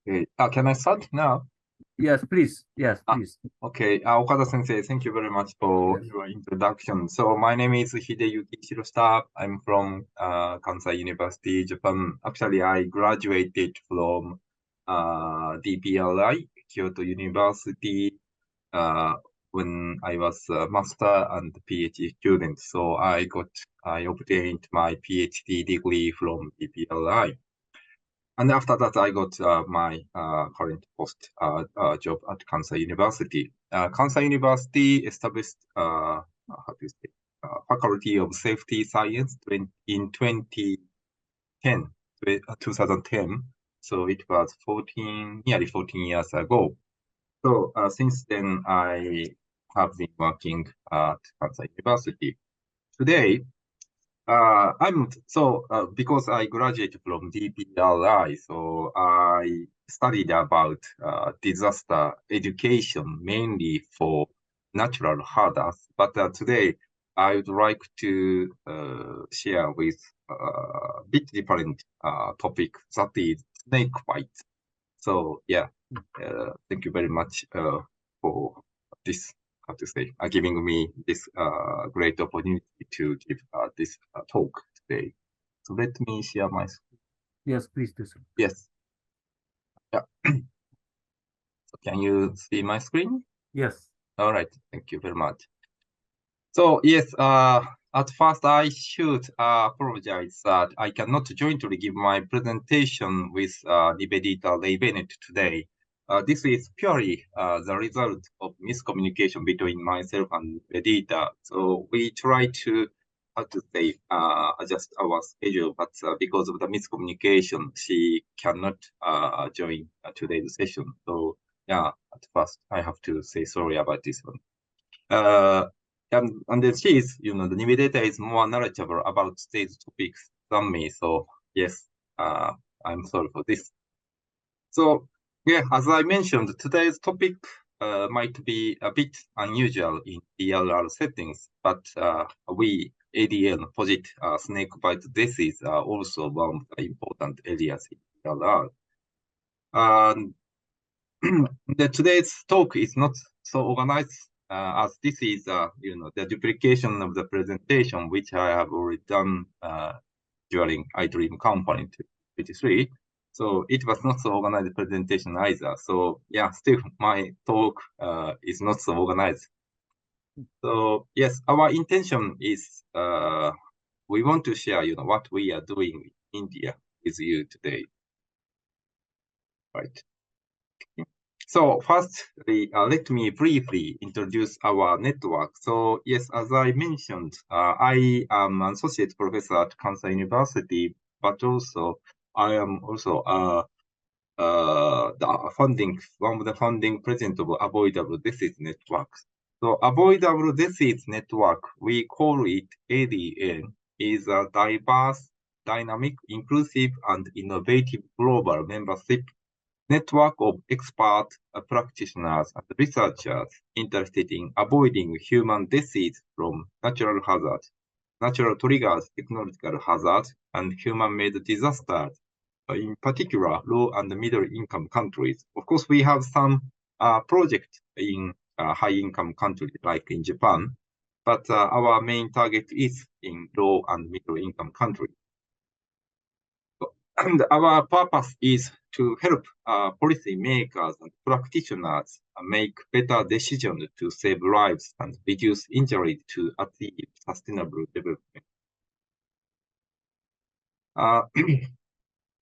Okay. Can I start now? Yes, please. Yes, please. Okay. Okada-sensei, thank you very much for your introduction. So my name is Hideyuki Shirota. I'm from Kansai University, Japan. Actually, I graduated from DPRI, Kyoto University, when I was a master and PhD student. So I obtained my PhD degree from DPRI. And after that, I got my current post job at Kansai University. Kansai University established how do you say, Faculty of Safety Science in 2010. So it was nearly 14 years ago. So since then, I have been working at Kansai University. Today, because I graduated from DPRI, so I studied about disaster education mainly for natural hazards. But today I would like to share with a bit different topic, that is snake bite. So yeah, thank you very much for this, how to say, giving me this great opportunity to give this talk today. So let me share my screen. Yes, please do so. Yes. Yeah. So can you see my screen? Yes. All right. Thank you very much. So yes, at first I should apologize that I cannot jointly give my presentation with Nivedita Ray Bennett today. This is purely the result of miscommunication between myself and Nivedita. So we try to, how to say, adjust our schedule, but because of the miscommunication, she cannot join today's session. So yeah, at first I have to say sorry about this one. And then she is, the Nivedita is more knowledgeable about today's topics than me. So yes, I'm sorry for this. So yeah, as I mentioned, today's topic might be a bit unusual in DRR settings, but we ADN posit snake bite disease are also one of the important areas in DRR. Today's talk is not so organized as this is, the duplication of the presentation, which I have already done during IDRiM Company 23. So it was not so organized presentation either. So yeah, still my talk is not so organized. So yes, our intention is we want to share, what we are doing in India with you today. Right. So firstly, let me briefly introduce our network. So yes, as I mentioned, I am an associate professor at Kansai University, but also I am also one of the founding president of Avoidable Disease Network. So Avoidable Disease Network, we call it ADN, is a diverse, dynamic, inclusive, and innovative global membership network of expert practitioners and researchers interested in avoiding human disease from natural hazards, natural triggers, technological hazards, and human-made disasters, in particular low and middle-income countries. Of course, we have some projects in high-income countries like in Japan, but our main target is in low and middle-income countries. And our purpose is to help policy makers and practitioners make better decisions to save lives and reduce injury to achieve sustainable development.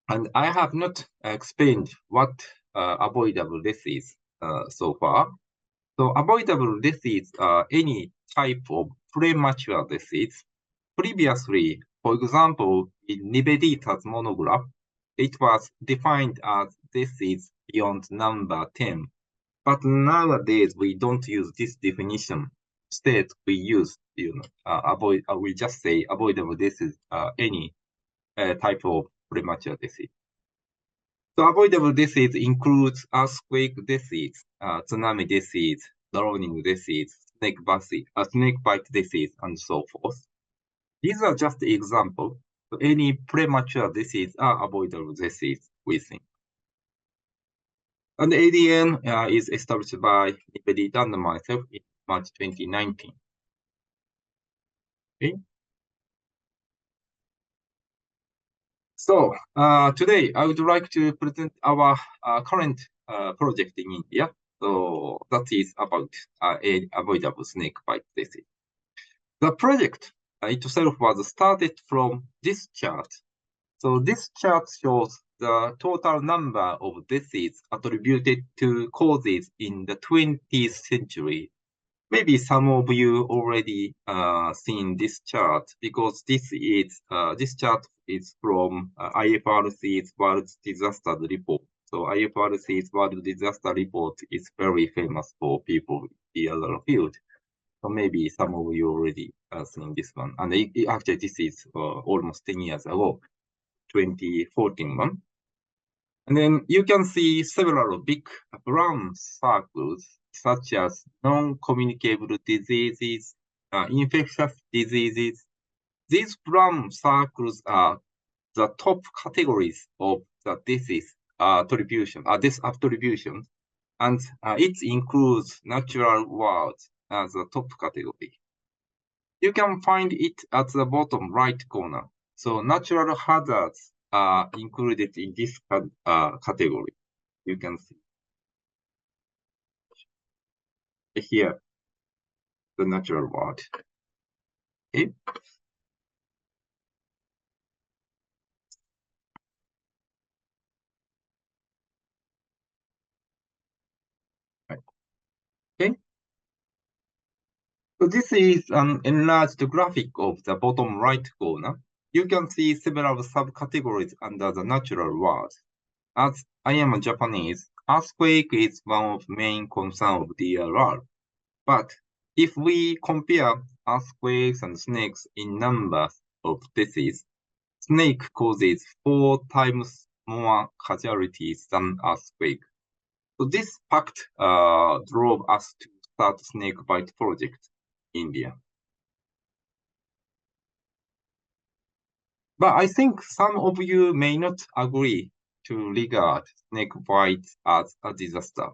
And I have not explained what avoidable disease so far. So avoidable disease are any type of premature disease. Previously, for example, in Nivedita's monograph, it was defined as disease beyond number 10. But nowadays, we don't use this definition. Instead, we use, we just say avoidable disease, any type of premature disease. So avoidable disease includes earthquake disease, tsunami disease, drowning disease, snake bite disease, and so forth. These are just examples. So any premature disease are avoidable disease, we think. And ADN is established by Nipedit and myself in March 2019. Okay. So today I would like to present our current project in India. So that is about avoidable snake bite disease. The project itself was started from this chart. So this chart shows the total number of diseases attributed to causes in the 20th century. Maybe some of you already seen this chart because this chart is from IFRC's World Disaster Report. So IFRC's World Disaster Report is very famous for people in the other field. So maybe some of you already seen this one. And actually, this is almost 10 years ago, 2014 one. And then you can see several big brown circles, such as non-communicable diseases, infectious diseases. These brown circles are the top categories of the disease attribution, and it includes natural words as a top category. You can find it at the bottom right corner. So natural hazards are included in this category. You can see here the natural world. Okay. Right. Okay. So this is an enlarged graphic of the bottom right corner. You can see several subcategories under the natural world. As I am a Japanese, earthquake is one of the main concerns of DRR. But if we compare earthquakes and snakes in numbers of deaths, snake causes 4 times more casualties than earthquake. So this fact drove us to start snake bite project in India. But I think some of you may not agree to regard snake bite as a disaster.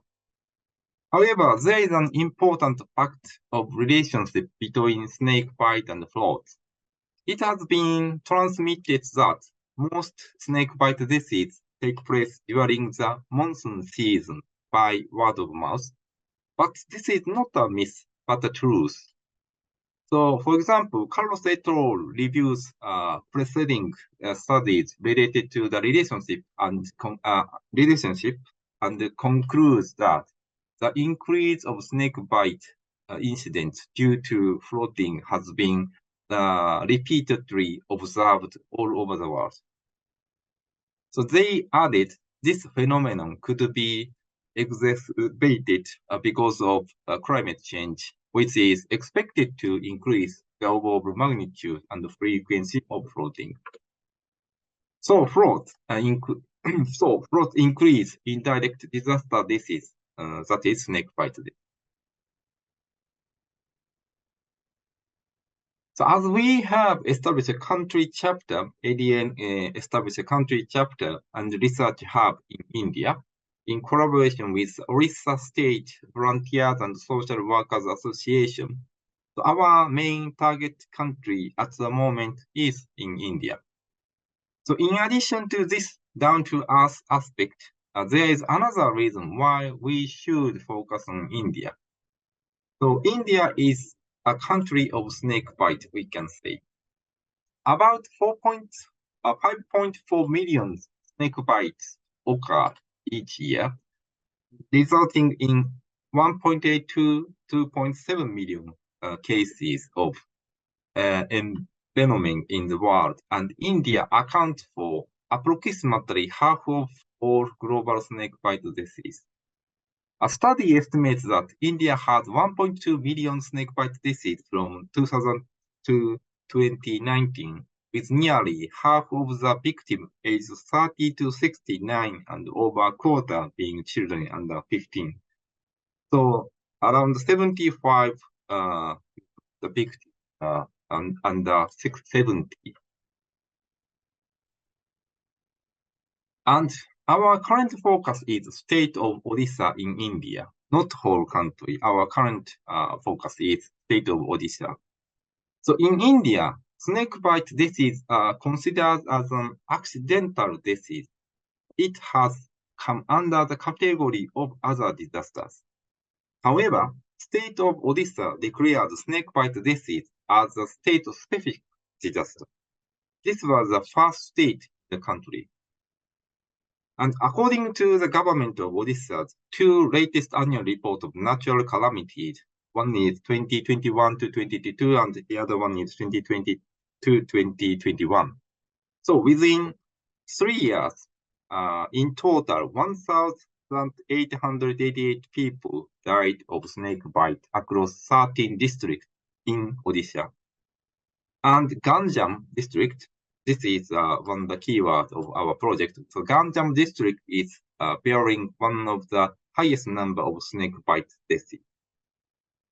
However, there is an important fact of relationship between snake bite and flood. It has been transmitted that most snake bite diseases take place during the monsoon season by word of mouth. But this is not a myth, but a truth. So, for example, Carlos et al. Reviews preceding studies related to the relationship and concludes that the increase of snake bite incidents due to flooding has been repeatedly observed all over the world. So they added this phenomenon could be exacerbated because of climate change, which is expected to increase the overall magnitude and the frequency of flooding. So flood increase indirect disaster disease, that is snake bite. So as we have established a country chapter, ADN established a country chapter and research hub in India in collaboration with Orissa State Volunteers and Social Workers Association. So our main target country at the moment is in India. So in addition to this down-to-earth aspect, there is another reason why we should focus on India. So India is a country of snake bite, we can say. About 5.4 million snake bites occur each year, resulting in 1.8 to 2.7 million cases of envenoming in the world, and India accounts for approximately half of all global snake bite disease. A study estimates that India had 1.2 million snakebite disease from 2000 to 2019, with nearly half of the victims aged 30 to 69 and over a quarter being children under 15. So around 75 the victims under 670. And Our current focus is state of Odisha in India, not whole country. Our current focus is state of Odisha. So in India, snakebite disease are considered as an accidental disease. It has come under the category of other disasters. However, state of Odisha declared snakebite disease as a state-specific disaster. This was the first state in the country. And according to the government of Odisha's two latest annual reports of natural calamities, one is 2021 to 2022, and the other one is 2020 to 2021. So within 3 years, in total, 1,888 people died of snake bite across 13 districts in Odisha. And Ganjam district, this is one of the keywords of our project. So Ganjam district is bearing one of the highest number of snake bite deaths.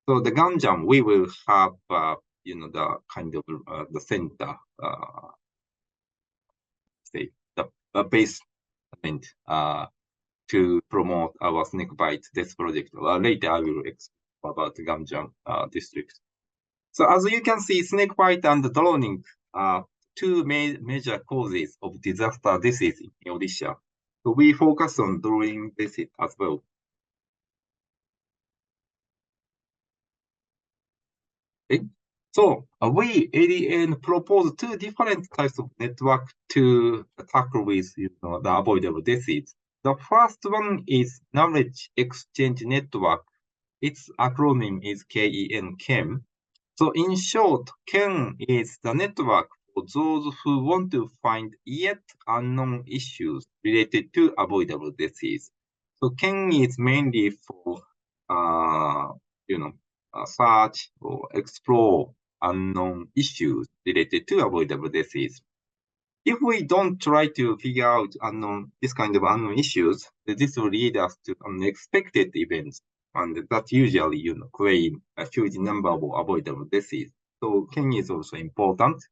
So the Ganjam, we will have, the kind of the center, say the basement to promote our snake bite death project. Later, I will explain about the Ganjam district. So as you can see, snake bite and drowning are two major causes of disaster disease in Odisha. So we focus on drowning disease as well. Okay. So we ADN propose two different types of network to tackle with the avoidable disease. The first one is knowledge exchange network. Its acronym is KEN. So in short, KEN is the network for those who want to find yet unknown issues related to avoidable disease. So KEN is mainly for search or explore unknown issues related to avoidable disease. If we don't try to figure out this kind of unknown issues, this will lead us to unexpected events, and that usually create a huge number of avoidable disease. So KEN is also important.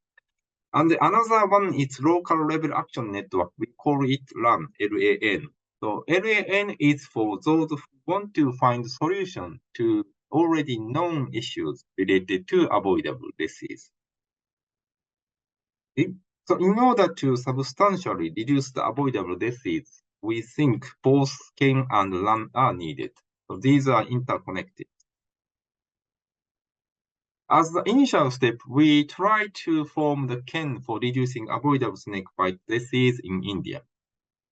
And another one is local level action network. We call it LAN, LAN. So LAN is for those who want to find solution to already known issues related to avoidable disease. Okay? So in order to substantially reduce the avoidable disease, we think both KEN and LAN are needed. So these are interconnected. As the initial step, we try to form the KEN for reducing avoidable snakebite disease in India.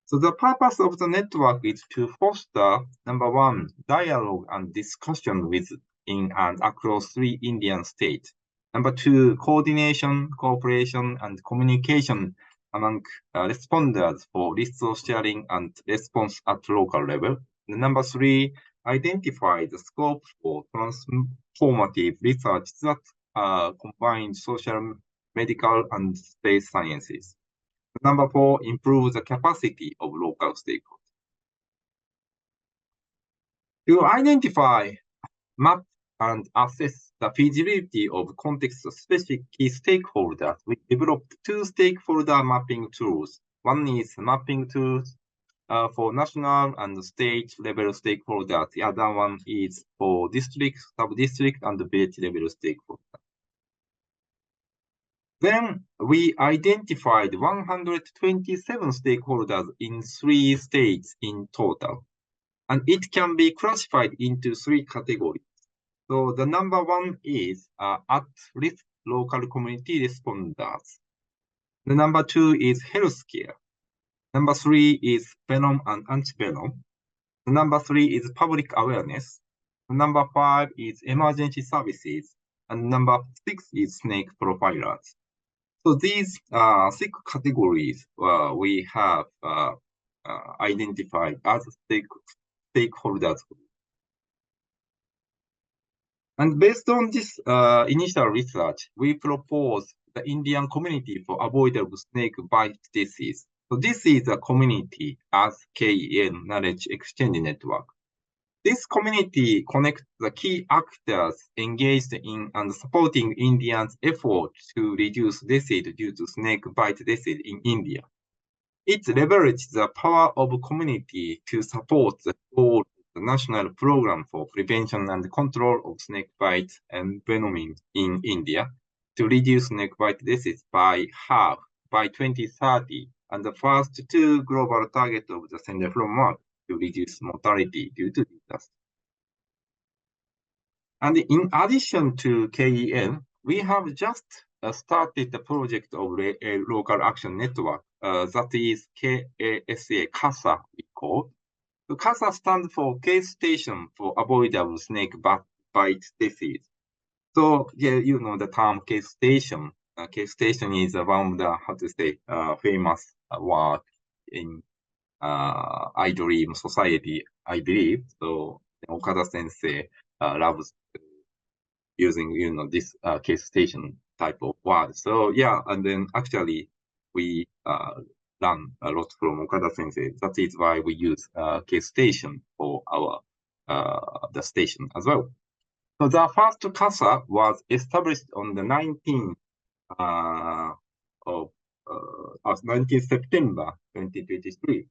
So the purpose of the network is to foster, number one, dialogue and discussion within and across 3 Indian states. Number two, coordination, cooperation, and communication among responders for resource sharing and response at local level. And number three, identify the scope for transformative research that combines social, medical, and space sciences. Number four, improve the capacity of local stakeholders. To identify, map, and assess the feasibility of context-specific key stakeholders, we developed 2 stakeholder mapping tools. One is mapping tools for national and state level stakeholders. The other one is for district, sub-district, and village level stakeholders. Then we identified 127 stakeholders in 3 states in total, and it can be classified into 3 categories. So the number one is at-risk local community responders. The number 2 is healthcare. Number 3 is venom and antivenom. The number 3 is public awareness. The number 5 is emergency services. And number 6 is snake profilers. So these 6 categories we have identified as stakeholders. And based on this initial research, we propose the Indian Community for Avoidable Snake Bite Disease. So this is a community as KEN Knowledge Exchange Network. This community connects the key actors engaged in and supporting Indians' efforts to reduce disease due to snake bite disease in India. it leverages the power of community to support the goal of the national program for prevention and control of snake bites and venom in India to reduce snake bite deaths by half by 2030, and the first two global targets of the Center from Mark to reduce mortality due to disaster. And in addition to KEN, we have just started the project of a local action network that is KASA, we call. So CASA stands for Case Station for Avoidable Snake Bite Disease. So yeah, you know the term case station. Case station is one of the famous work in IDRiM society, I believe. So Okada Sensei loves using this case station type of word. So yeah, and then actually we learn a lot from Okada Sensei. That is why we use case station for our the station as well. So the first CASA was established on the 19th September 2023.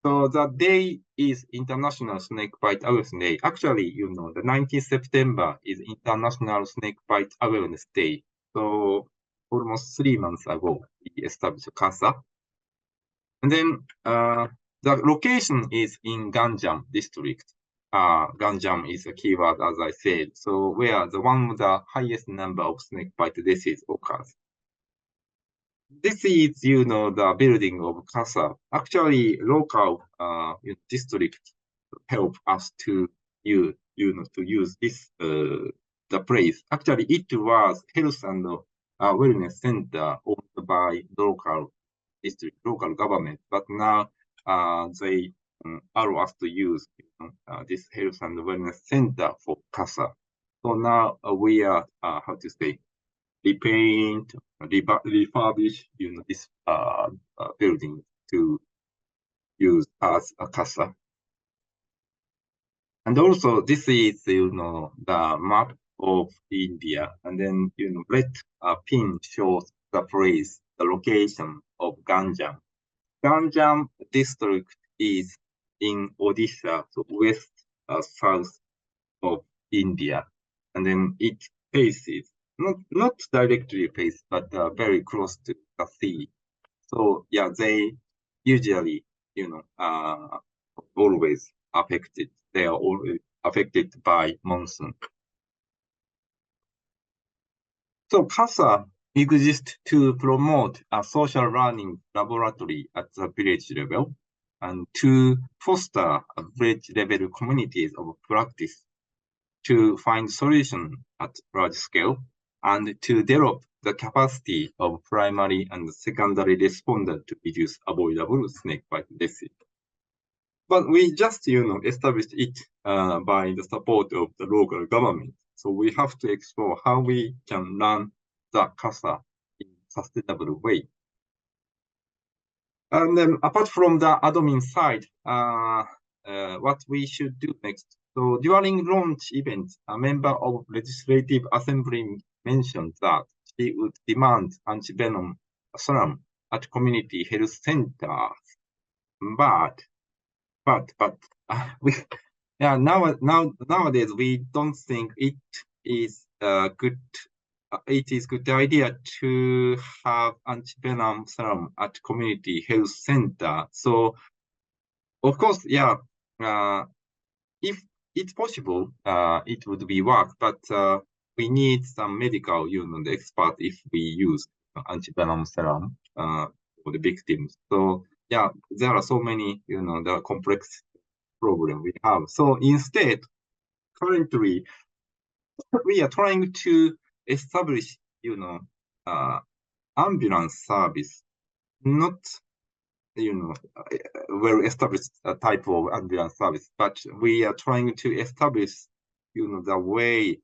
So the day is International Snake Bite Awareness Day. Actually, the 19th September is International Snake Bite Awareness Day. So almost 3 months ago, we established CASA. And then the location is in Ganjam district. Ganjam is a keyword, as I said. So where the one with the highest number of snake bite disease occurs. This is, the building of CASA. Actually, local district help us to use, this the place. Actually, it was health and wellness center owned by local district, local government, but now they allow us to use this health and wellness center for CASA. So now we are, repaint, refurbish, this building to use as a CASA. And also, this is, the map of India. And then, red pin shows the place, the location of Ganjam. Ganjam district is in Odisha, so west south of India. And then it faces, not directly face, but very close to the sea. So yeah, they usually, always affected. They are always affected by monsoon. So CASA exists to promote a social learning laboratory at the village level and to foster village level communities of practice to find solutions at large scale and to develop the capacity of primary and secondary responders to reduce avoidable snake bite disease. But we just, established it by the support of the local government. So we have to explore how we can run the CASA in a sustainable way. And then apart from the admin side, what we should do next. So during launch event, a member of Legislative Assembly mentioned that she would demand anti-venom serum at community health centers. But nowadays we don't think it is good. It is good idea to have anti-venom serum at community health center. So of course, if it's possible, it would be work, but we need some medical, the expert if we use anti-venom serum for the victims. So yeah, there are so many, the complex problem we have. So instead, currently, we are trying to establish, ambulance service, not, well-established type of ambulance service, but we are trying to establish, the way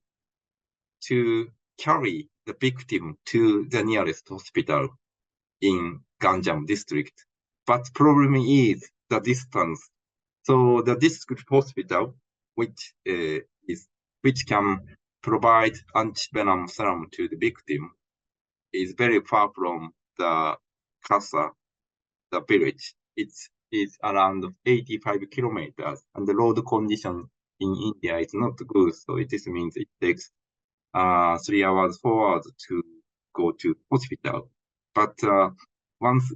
to carry the victim to the nearest hospital in Ganjam district. But problem is the distance. So the district hospital, which can provide anti-venom serum to the victim, is very far from the CASA. the village. It's around 85 kilometers, and the road condition in India is not good. So this means it takes 3 hours, 4 hours to go to hospital. But once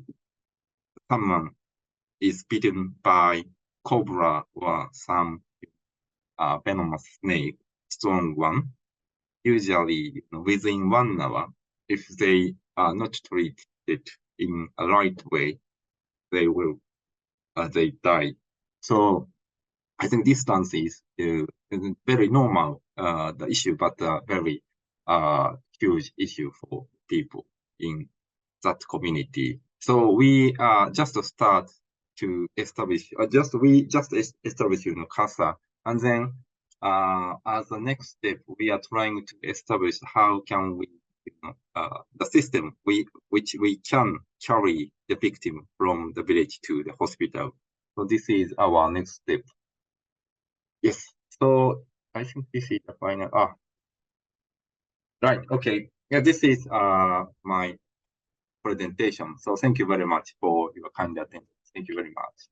someone is bitten by cobra or some venomous snake, strong one, usually within 1 hour, if they are not treated in a right way, they will they die. So I think distance is very normal the issue, but very huge issue for people in that community. So we just start to establish, we just establish, CASA, and then as the next step, we are trying to establish how can we, the system which we can carry the victim from the village to the hospital. So this is our next step. Yes. So I think this is the final. Right. Okay. Yeah, this is my presentation. So thank you very much for your kind attention. Thank you very much.